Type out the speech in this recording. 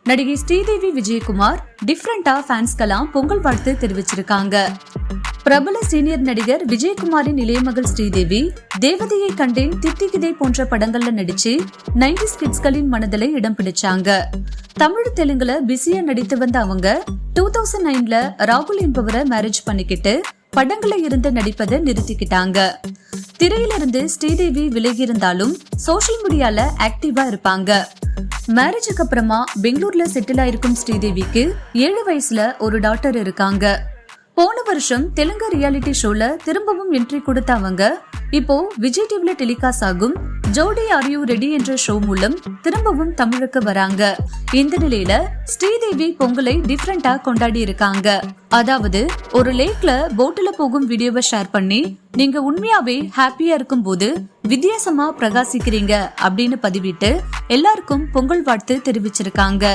நடிகை ஸ்ரீதேவி விஜயகுமார் டிஃபரெண்டா ஃபேன்ஸ்கெல்லாம் பொங்கல் வாழ்த்து தெரிவிச்சிருக்காங்க. பிரபல சீனியர் நடிகர் விஜயகுமாரின் இளையமகள் ஸ்ரீதேவி தேவதையை கண்டேன், தித்திகிதை போன்ற படங்கள்ல நடிச்சு 90s கிட்ஸ்களின் மனதில் இடம் பிடிச்சாங்க. தமிழ் தெலுங்குல பிஸியா நடித்து வந்த அவங்க 2009ல ராகுல் என்பவரை மேரேஜ் பண்ணிக்கிட்டு படங்கள்ல இருந்து நடிப்பதை நிறுத்திக்கிட்டாங்க. திரையிலிருந்து ஸ்ரீதேவி விலகி இருந்தாலும் சோசியல் மீடியால ஆக்டிவா இருப்பாங்க. மேரேஜுக்கு அப்புறமா பெங்களூர்ல செட்டில் ஆயிருக்கும் ஸ்ரீதேவிக்கு 7 வயசுல ஒரு டாட்டர் இருக்காங்க. போன வருஷம் தெலுங்கு ரியாலிட்டி ஷோல திரும்பவும் என்ட்ரி கொடுத்த அவங்க இப்போ விஜய் டிவில டெலிகாஸ்ட் ஆகும் ஜோடி ஆர் யூ ரெடி என்ற ஷோ மூலம் திரும்பவும் தமிழுக்கு வராங்க. இந்த நிலையில ஸ்ரீதேவி பொங்கலை டிஃபரெண்டா கொண்டாடி இருக்காங்க. அதாவது ஒரு லேக்ல போட்ல போகும் வீடியோவை ஷேர் பண்ணி நீங்க உண்மையாவே ஹாப்பியா இருக்கும் போது வித்தியாசமா பிரகாசிக்கிறீங்க அப்படின்னு பதிவிட்டு எல்லாருக்கும் பொங்கல் வாழ்த்து தெரிவிச்சிருக்காங்க.